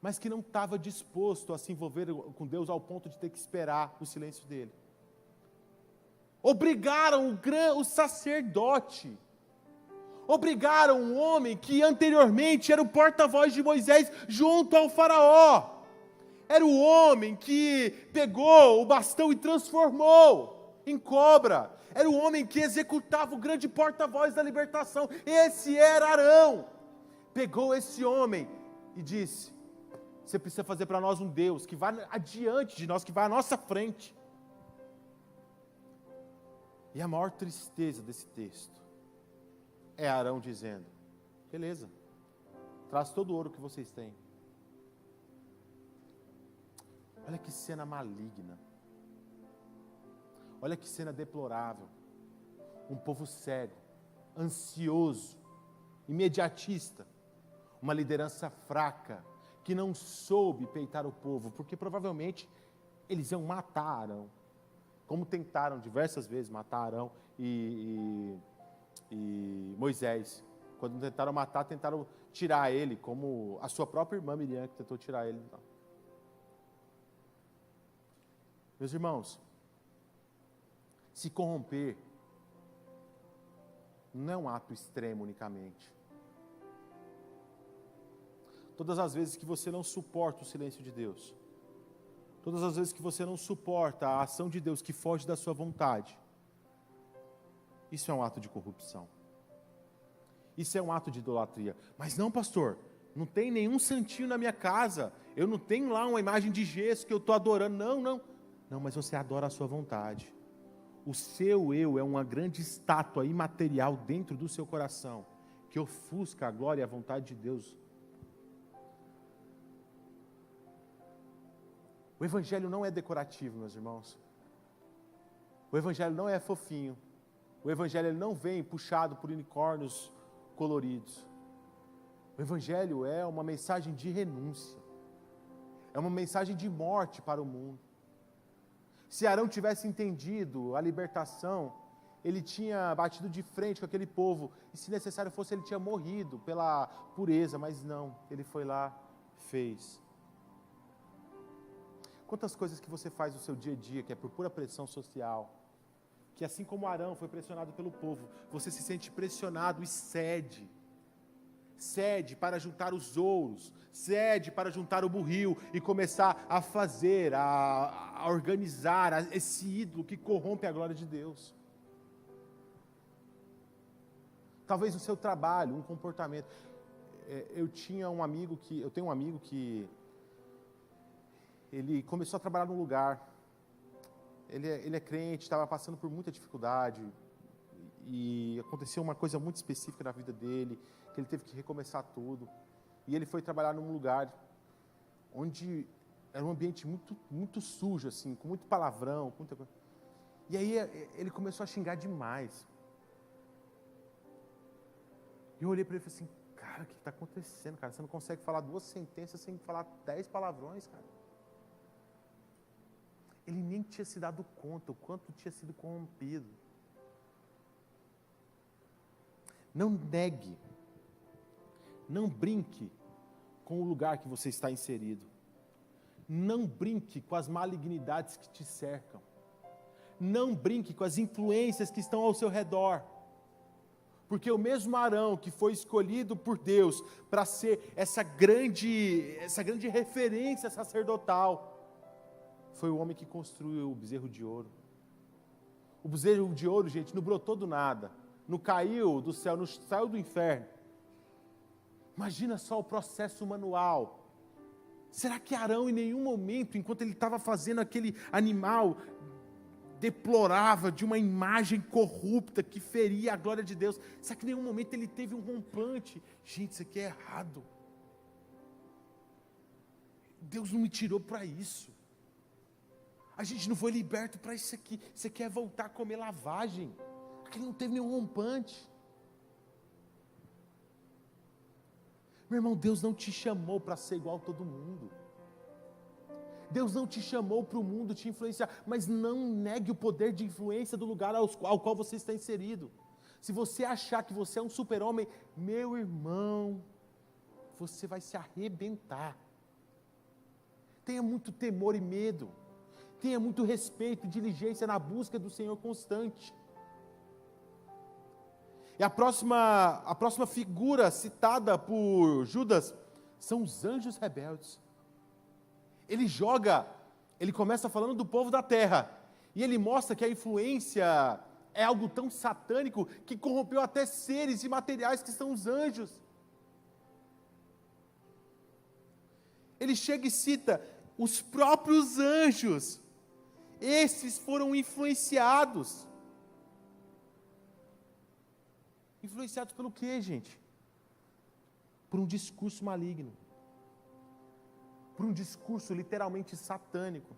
Mas que não estava disposto a se envolver com Deus ao ponto de ter que esperar o silêncio dele. Obrigaram o sacerdote. Obrigaram um homem que anteriormente era o porta-voz de Moisés junto ao faraó. Era o homem que pegou o bastão e transformou em cobra. Era o homem que executava o grande porta-voz da libertação. Esse era Arão. Pegou esse homem e disse, Você precisa fazer para nós um Deus que vai adiante de nós, que vai à nossa frente. E a maior tristeza desse texto é Arão dizendo: beleza, traz todo o ouro que vocês têm. Olha que cena maligna. Olha que cena deplorável. Um povo cego, ansioso, imediatista. Uma liderança fraca, que não soube peitar o povo, porque provavelmente eles iam matar Arão. Como tentaram diversas vezes matar Arão e Moisés. Quando tentaram matar, tentaram tirar ele, como a sua própria irmã Miriam, que tentou tirar ele. Meus irmãos, se corromper não é um ato extremo unicamente. Todas as vezes que você não suporta o silêncio de Deus, todas as vezes que você não suporta a ação de Deus que foge da sua vontade, isso é um ato de corrupção. Isso é um ato de idolatria. Mas não, pastor, não tem nenhum santinho na minha casa, eu não tenho lá uma imagem de gesso que eu estou adorando. Não, mas você adora a sua vontade. O seu eu é uma grande estátua imaterial dentro do seu coração, que ofusca a glória e a vontade de Deus. O Evangelho não é decorativo, meus irmãos. O Evangelho não é fofinho. O Evangelho não vem puxado por unicórnios coloridos. O Evangelho é uma mensagem de renúncia. É uma mensagem de morte para o mundo. Se Arão tivesse entendido a libertação, ele tinha batido de frente com aquele povo, e se necessário fosse, ele tinha morrido pela pureza, mas não, ele foi lá, fez. Quantas coisas que você faz no seu dia a dia, que é por pura pressão social, que assim como Arão foi pressionado pelo povo, você se sente pressionado e cede. Cede para juntar os ouros, cede para juntar o burril e começar a fazer, a organizar esse ídolo que corrompe a glória de Deus. Talvez no seu trabalho, um comportamento. Eu tenho um amigo que ele começou a trabalhar num lugar, ele é crente, estava passando por muita dificuldade, e aconteceu uma coisa muito específica na vida dele, que ele teve que recomeçar tudo, e ele foi trabalhar num lugar onde era um ambiente muito, muito sujo, assim, com muito palavrão, com muita coisa. E aí ele começou a xingar demais. E eu olhei para ele e falei assim: cara, o que está acontecendo, cara? Você não consegue falar 2 sentenças sem falar 10 palavrões, cara. Ele nem tinha se dado conta o quanto tinha sido corrompido. Não negue, não brinque com o lugar que você está inserido. Não brinque com as malignidades que te cercam. Não brinque com as influências que estão ao seu redor. Porque o mesmo Arão que foi escolhido por Deus para ser essa grande referência sacerdotal, foi o homem que construiu o bezerro de ouro. O bezerro de ouro, gente, não brotou do nada, não caiu do céu, não saiu do inferno. Imagina só o processo manual. Será que Arão, em nenhum momento, enquanto ele estava fazendo aquele animal, deplorava de uma imagem corrupta que feria a glória de Deus? Será que em nenhum momento ele teve um rompante? Gente, isso aqui é errado. Deus não me tirou para isso. A gente não foi liberto para isso aqui. Você quer voltar a comer lavagem? Aqui não teve nenhum rompante. Meu irmão, Deus não te chamou para ser igual a todo mundo. Deus não te chamou para o mundo te influenciar, mas não negue o poder de influência do lugar ao qual você está inserido. Se você achar que você é um super-homem, meu irmão, você vai se arrebentar. Tenha muito temor e medo. Tenha muito respeito e diligência na busca do Senhor constante. E a próxima figura citada por Judas são os anjos rebeldes. Ele começa falando do povo da terra, e ele mostra que a influência é algo tão satânico que corrompeu até seres imateriais que são os anjos. Ele chega e cita os próprios anjos. Esses foram influenciados. Influenciados pelo quê, gente? Por um discurso maligno. Por um discurso literalmente satânico.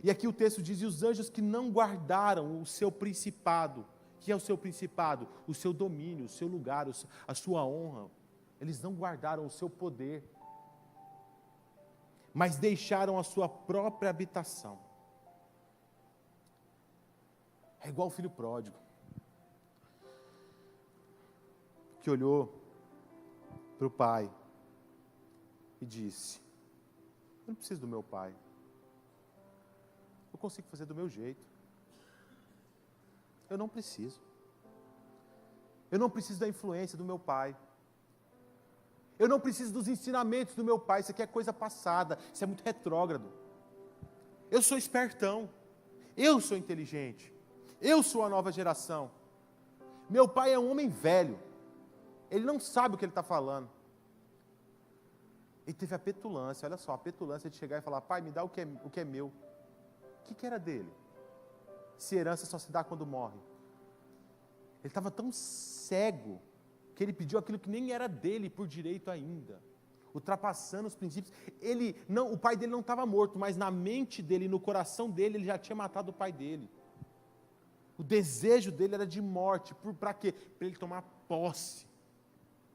E aqui o texto diz, e os anjos que não guardaram o seu principado. Que é o seu principado? O seu domínio, o seu lugar, a sua honra. Eles não guardaram o seu poder. Mas deixaram a sua própria habitação. É igual o filho pródigo. Que olhou para o pai e disse, eu não preciso do meu pai. Eu consigo fazer do meu jeito. Eu não preciso. Eu não preciso da influência do meu pai. Eu não preciso dos ensinamentos do meu pai. Isso aqui é coisa passada. Isso é muito retrógrado. Eu sou espertão. Eu sou inteligente. Eu sou a nova geração. Meu pai é um homem velho. Ele não sabe o que ele está falando. Ele teve a petulância, olha só, a petulância de chegar e falar, pai, me dá o que é meu. O que era dele? Se herança só se dá quando morre. Ele estava tão cego, que ele pediu aquilo que nem era dele por direito ainda. Ultrapassando os princípios. O pai dele não estava morto, mas na mente dele, no coração dele, ele já tinha matado o pai dele. O desejo dele era de morte. Para quê? Para ele tomar posse.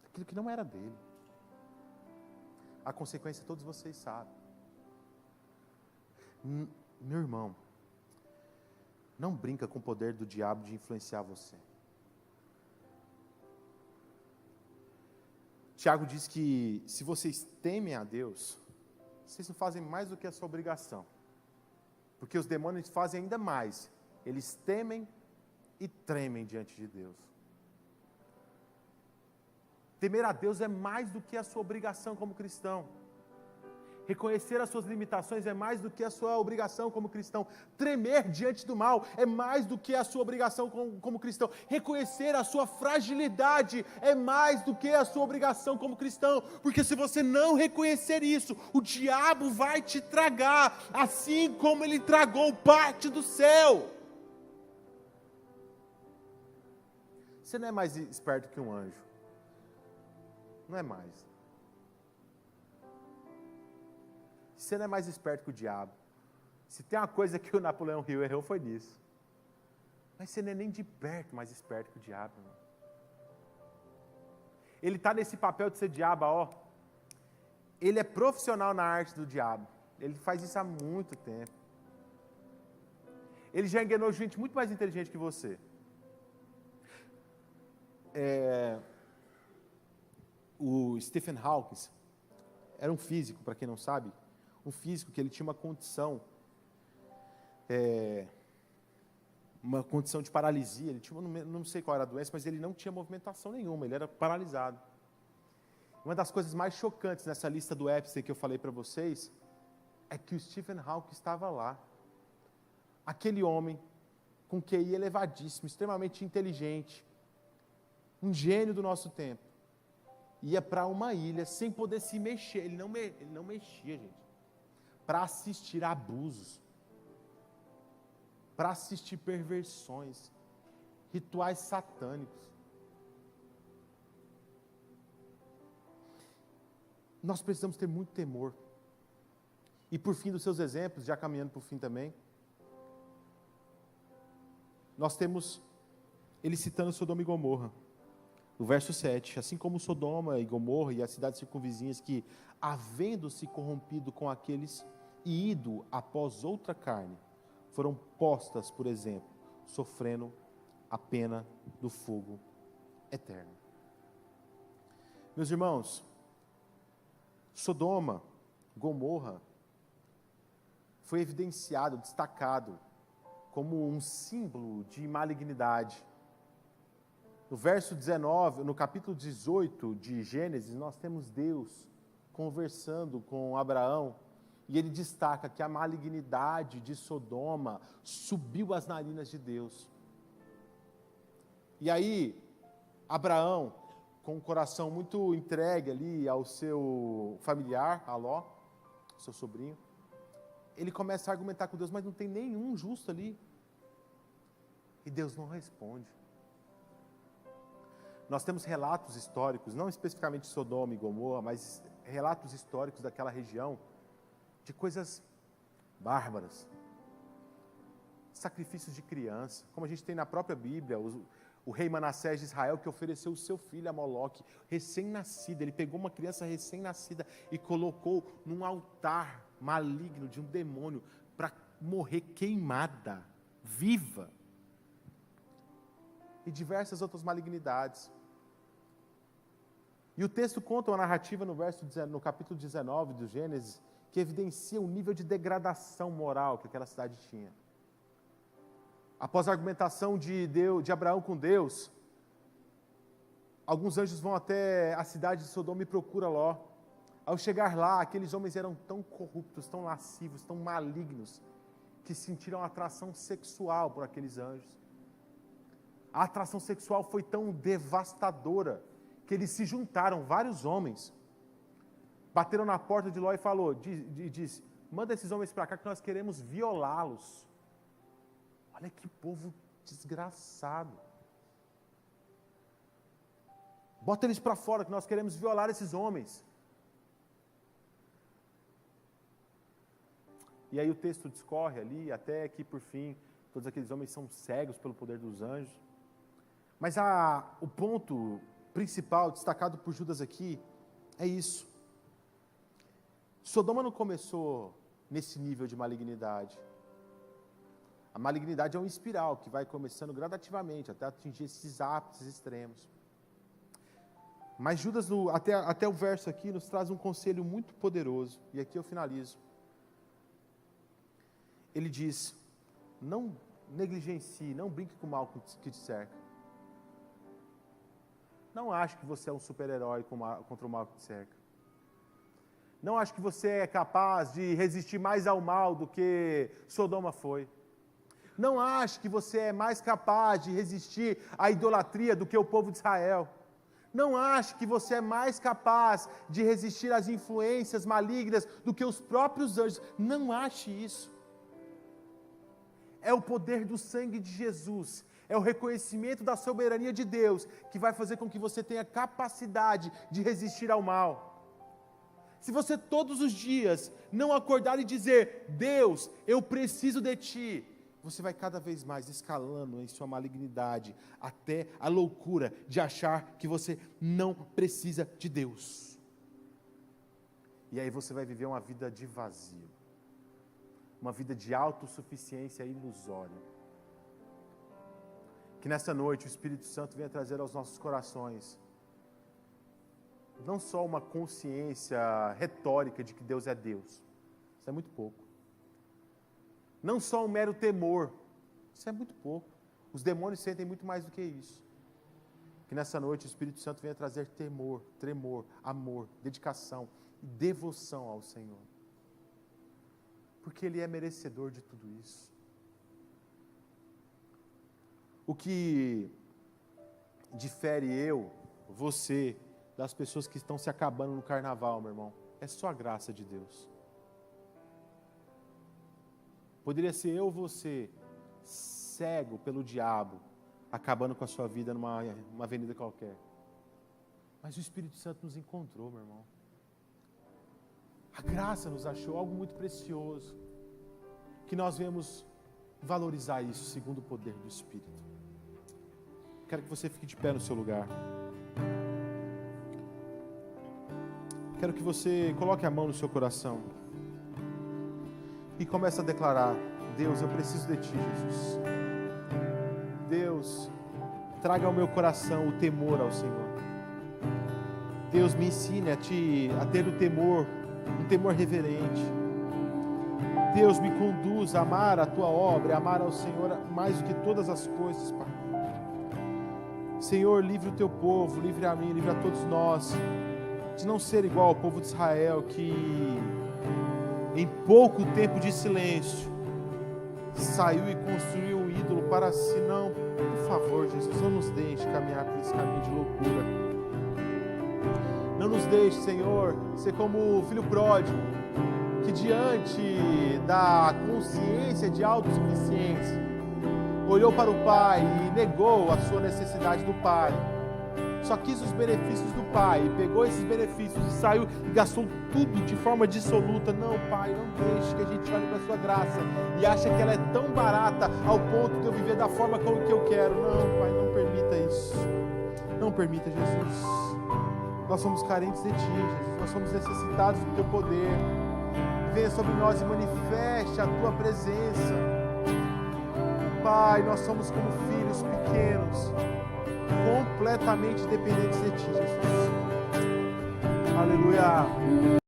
Aquilo que não era dele. A consequência todos vocês sabem. Meu irmão, não brinca com o poder do diabo de influenciar você. Tiago diz que se vocês temem a Deus, vocês não fazem mais do que a sua obrigação. Porque os demônios fazem ainda mais. Eles temem e tremem diante de Deus. Temer a Deus é mais do que a sua obrigação como cristão. Reconhecer as suas limitações é mais do que a sua obrigação como cristão. Tremer diante do mal é mais do que a sua obrigação como cristão. Reconhecer a sua fragilidade é mais do que a sua obrigação como cristão. Porque se você não reconhecer isso, o diabo vai te tragar, assim como ele tragou parte do céu. Você não é mais esperto que um anjo. Não é mais. Você não é mais esperto que o diabo. Se tem uma coisa que o Napoleão Hill errou, foi nisso. Mas você não é nem de perto mais esperto que o diabo, irmão. Ele está nesse papel de ser diabo, ó. Ele é profissional na arte do diabo. Ele faz isso há muito tempo. Ele já enganou gente muito mais inteligente que você. O Stephen Hawking era um físico, para quem não sabe, um físico que ele tinha uma condição de paralisia. Ele tinha, não sei qual era a doença, mas ele não tinha movimentação nenhuma, ele era paralisado. Uma das coisas mais chocantes nessa lista do Epstein que eu falei para vocês é que o Stephen Hawking estava lá. Aquele homem com QI elevadíssimo, extremamente inteligente, um gênio do nosso tempo, ia para uma ilha sem poder se mexer. Ele não mexia, gente, para assistir a abusos, para assistir perversões, rituais satânicos. Nós precisamos ter muito temor. E por fim dos seus exemplos, já caminhando para o fim também, nós temos ele citando Sodoma e Gomorra. No verso 7, assim como Sodoma e Gomorra e as cidades circunvizinhas que, havendo-se corrompido com aqueles e ido após outra carne, foram postas, por exemplo, sofrendo a pena do fogo eterno. Meus irmãos, Sodoma, Gomorra, foi evidenciado, destacado, como um símbolo de malignidade. No verso 19, no capítulo 18 de Gênesis, nós temos Deus conversando com Abraão, e ele destaca que a malignidade de Sodoma subiu às narinas de Deus. E aí, Abraão, com o coração muito entregue ali ao seu familiar, a Ló, seu sobrinho. Ele começa a argumentar com Deus, mas não tem nenhum justo ali. E Deus não responde. Nós temos relatos históricos, não especificamente de Sodoma e Gomorra, mas relatos históricos daquela região, de coisas bárbaras. Sacrifícios de criança, como a gente tem na própria Bíblia, o rei Manassés de Israel, que ofereceu o seu filho a Moloque, recém-nascido. Ele pegou uma criança recém-nascida e colocou num altar maligno de um demônio para morrer queimada, viva. E diversas outras malignidades. E o texto conta uma narrativa no capítulo 19 do Gênesis, que evidencia o nível de degradação moral que aquela cidade tinha. Após a argumentação de Abraão com Deus, alguns anjos vão até a cidade de Sodoma e procuram Ló. Ao chegar lá, aqueles homens eram tão corruptos, tão lascivos, tão malignos, que sentiram atração sexual por aqueles anjos. A atração sexual foi tão devastadora, que eles se juntaram, vários homens, bateram na porta de Ló e disse, manda esses homens para cá que nós queremos violá-los. Olha que povo desgraçado. Bota eles para fora que nós queremos violar esses homens. E aí o texto discorre ali, até que por fim, todos aqueles homens são cegos pelo poder dos anjos. Mas o ponto principal, destacado por Judas aqui, é isso. Sodoma não começou nesse nível de malignidade. A malignidade é uma espiral que vai começando gradativamente, até atingir esses ápices extremos. Mas Judas, até o verso aqui, nos traz um conselho muito poderoso, e aqui eu finalizo. Ele diz, não negligencie, não brinque com o mal que te cerca. Não ache que você é um super-herói contra o mal que te cerca. Não ache que você é capaz de resistir mais ao mal do que Sodoma foi. Não ache que você é mais capaz de resistir à idolatria do que o povo de Israel. Não ache que você é mais capaz de resistir às influências malignas do que os próprios anjos. Não ache isso. É o poder do sangue de Jesus, é o reconhecimento da soberania de Deus que vai fazer com que você tenha capacidade de resistir ao mal. Se você todos os dias não acordar e dizer, Deus, eu preciso de Ti, você vai cada vez mais escalando em sua malignidade, até a loucura de achar que você não precisa de Deus. E aí você vai viver uma vida de vazio. Uma vida de autossuficiência ilusória. Que nessa noite o Espírito Santo venha trazer aos nossos corações não só uma consciência retórica de que Deus é Deus, isso é muito pouco. Não só um mero temor, isso é muito pouco. Os demônios sentem muito mais do que isso. Que nessa noite o Espírito Santo venha trazer temor, tremor, amor, dedicação e devoção ao Senhor. Porque Ele é merecedor de tudo isso. O que difere você, das pessoas que estão se acabando no carnaval, meu irmão, é só a graça de Deus. Poderia ser você, cego pelo diabo, acabando com a sua vida numa avenida qualquer. Mas o Espírito Santo nos encontrou, meu irmão. A graça nos achou algo muito precioso, que nós viemos valorizar isso segundo o poder do Espírito. Quero que você fique de pé no seu lugar. Quero que você coloque a mão no seu coração e comece a declarar, Deus, eu preciso de Ti, Jesus. Deus, traga ao meu coração o temor ao Senhor. Deus, me ensine a ter o temor, um temor reverente. Deus, me conduz a amar a Tua obra, a amar ao Senhor mais do que todas as coisas, Pai. Senhor, livre o Teu povo, livre a mim, livre a todos nós, de não ser igual ao povo de Israel, que em pouco tempo de silêncio saiu e construiu um ídolo para si. Não, por favor, Jesus, não nos deixe caminhar por esse caminho de loucura. Não nos deixe, Senhor, ser como o filho pródigo, que diante da consciência de autossuficiência, olhou para o Pai e negou a sua necessidade do Pai. Só quis os benefícios do Pai, pegou esses benefícios e saiu e gastou tudo de forma dissoluta. Não, Pai, não deixe que a gente olhe para a sua graça e acha que ela é tão barata ao ponto de eu viver da forma como que eu quero. Não, Pai, não permita isso. Não permita, Jesus. Nós somos carentes de Ti, Jesus. Nós somos necessitados do Teu poder. Venha sobre nós e manifeste a Tua presença. Pai, nós somos como filhos pequenos, completamente dependentes de Ti, Jesus. Aleluia.